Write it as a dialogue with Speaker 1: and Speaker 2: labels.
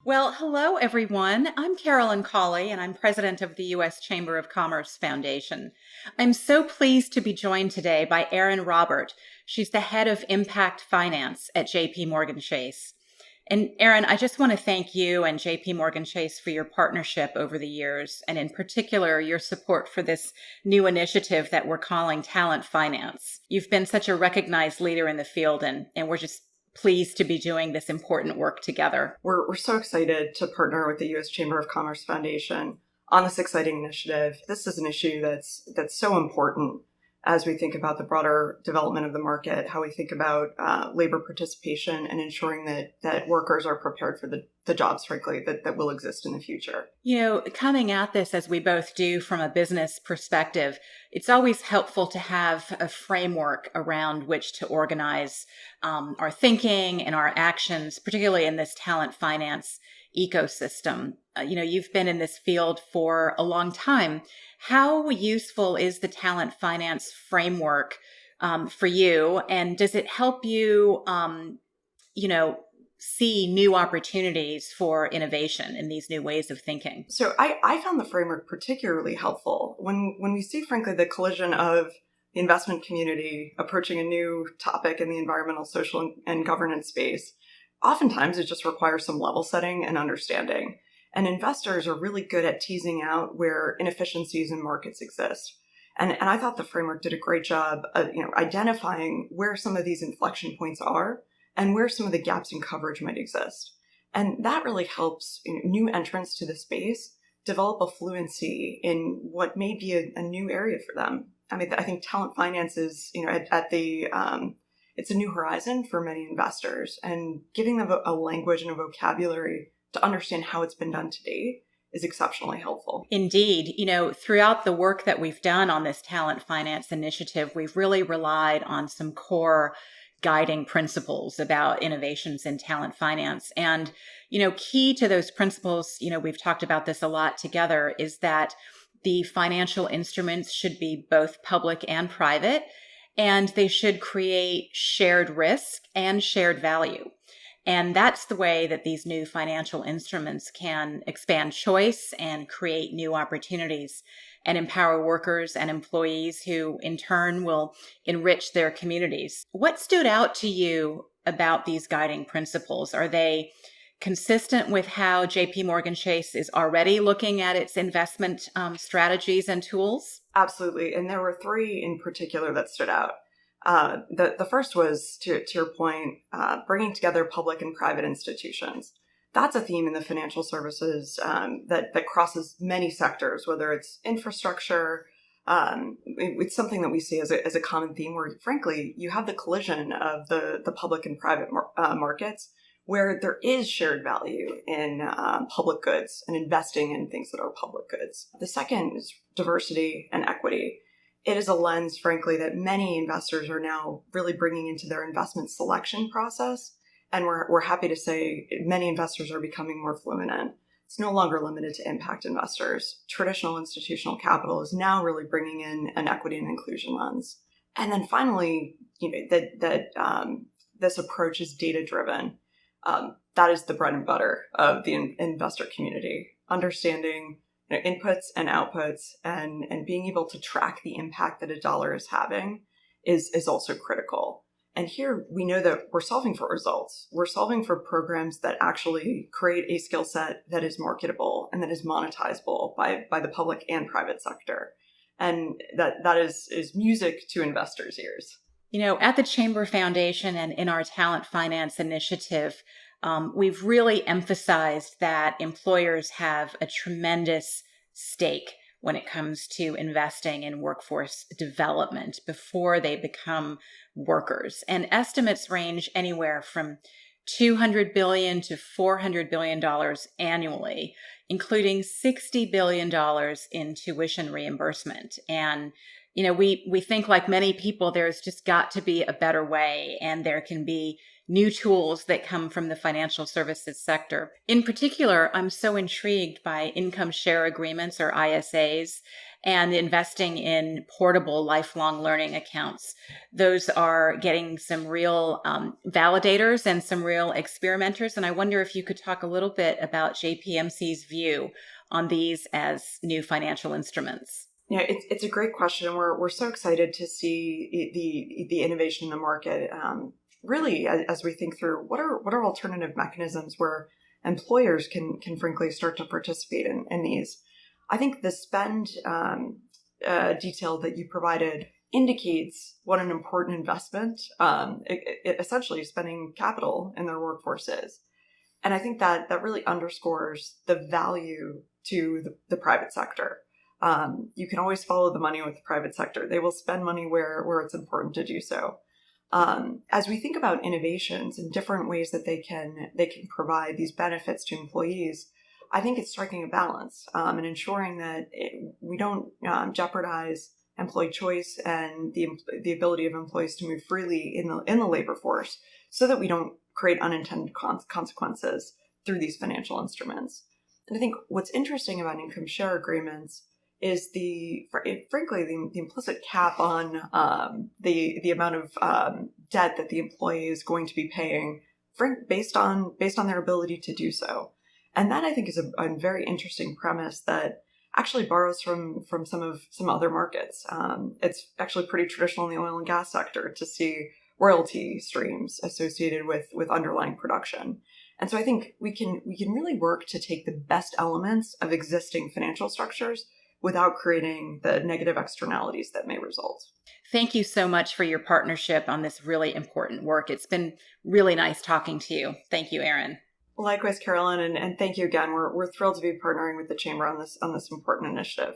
Speaker 1: Well, hello, everyone. I'm Carolyn Cawley, and I'm president of the U.S. Chamber of Commerce Foundation. I'm so pleased to be joined today by Erin Robert. She's the head of Impact Finance at JP Morgan Chase. And Erin, I just want to thank you and JP Morgan Chase for your partnership over the years, and in particular, your support for this new initiative that we're calling Talent Finance. You've been such a recognized leader in the field, and we're just pleased to be doing this important work together.
Speaker 2: We're so excited to partner with the U.S. Chamber of Commerce Foundation on this exciting initiative. This is an issue that's so important as we think about the broader development of the market, how we think about labor participation and ensuring that workers are prepared for the jobs, frankly, that will exist in the future.
Speaker 1: You know, coming at this as we both do from a business perspective, it's always helpful to have a framework around which to organize our thinking and our actions, particularly in this talent finance ecosystem. You've been in this field for a long time. How useful is the talent finance framework for you? And does it help you, see new opportunities for innovation in these new ways of thinking?
Speaker 2: So I found the framework particularly helpful when we see, frankly, the collision of the investment community approaching a new topic in the environmental, social, and governance space. Oftentimes, it just requires some level setting and understanding. And investors are really good at teasing out where inefficiencies in markets exist. And I thought the framework did a great job of identifying where some of these inflection points are and where some of the gaps in coverage might exist. And that really helps new entrants to the space develop a fluency in what may be a new area for them. I mean, I think talent finance is, it's a new horizon for many investors, and giving them a language and a vocabulary to understand how it's been done to date is exceptionally helpful.
Speaker 1: Indeed. Throughout the work that we've done on this talent finance initiative, we've really relied on some core guiding principles about innovations in talent finance. And, key to those principles, we've talked about this a lot together, is that the financial instruments should be both public and private, and they should create shared risk and shared value. And that's the way that these new financial instruments can expand choice and create new opportunities and empower workers and employees who in turn will enrich their communities. What stood out to you about these guiding principles? Are they consistent with how JP Morgan Chase is already looking at its investment strategies and tools?
Speaker 2: Absolutely. And there were three in particular that stood out. The first was, to your point, bringing together public and private institutions. That's a theme in the financial services that crosses many sectors, whether it's infrastructure. It's something that we see as a common theme where, frankly, you have the collision of the public and private markets where there is shared value in public goods and investing in things that are public goods. The second is diversity and equity. It is a lens, frankly, that many investors are now really bringing into their investment selection process. And we're happy to say many investors are becoming more fluent in. It's no longer limited to impact investors. Traditional institutional capital is now really bringing in an equity and inclusion lens. And then finally, this approach is data-driven. That is the bread and butter of the investor community. Understanding inputs and outputs and being able to track the impact that a dollar is having is also critical. And here we know that we're solving for results. We're solving for programs that actually create a skill set that is marketable and that is monetizable by the public and private sector. And that is music to investors' ears.
Speaker 1: At the Chamber Foundation and in our Talent Finance Initiative, we've really emphasized that employers have a tremendous stake when it comes to investing in workforce development before they become workers. And estimates range anywhere from $200 billion to $400 billion annually, including $60 billion in tuition reimbursement. And we think, like many people, there's just got to be a better way, and there can be new tools that come from the financial services sector. In particular, I'm so intrigued by income share agreements or ISAs and investing in portable lifelong learning accounts. Those are getting some real validators and some real experimenters. And I wonder if you could talk a little bit about JPMC's view on these as new financial instruments.
Speaker 2: Yeah, it's a great question. We're so excited to see the innovation in the market. Really, as we think through what are alternative mechanisms where employers can frankly start to participate in these. I think the spend detail that you provided indicates what an important investment, essentially spending capital in their workforce is. And I think that really underscores the value to the private sector. You can always follow the money with the private sector. They will spend money where it's important to do so. As we think about innovations and different ways that they can provide these benefits to employees, I think it's striking a balance and ensuring that we don't jeopardize employee choice and the ability of employees to move freely in the labor force, so that we don't create unintended consequences through these financial instruments. And I think what's interesting about income share agreements is frankly the implicit cap on the amount of debt that the employee is going to be paying, based on their ability to do so. And that, I think, is a very interesting premise that actually borrows from some other markets. It's actually pretty traditional in the oil and gas sector to see royalty streams associated with underlying production. And so I think we can really work to take the best elements of existing financial structures without creating the negative externalities that may result.
Speaker 1: Thank you so much for your partnership on this really important work. It's been really nice talking to you. Thank you, Erin.
Speaker 2: Likewise, Carolyn, and thank you again. We're thrilled to be partnering with the Chamber on this important initiative.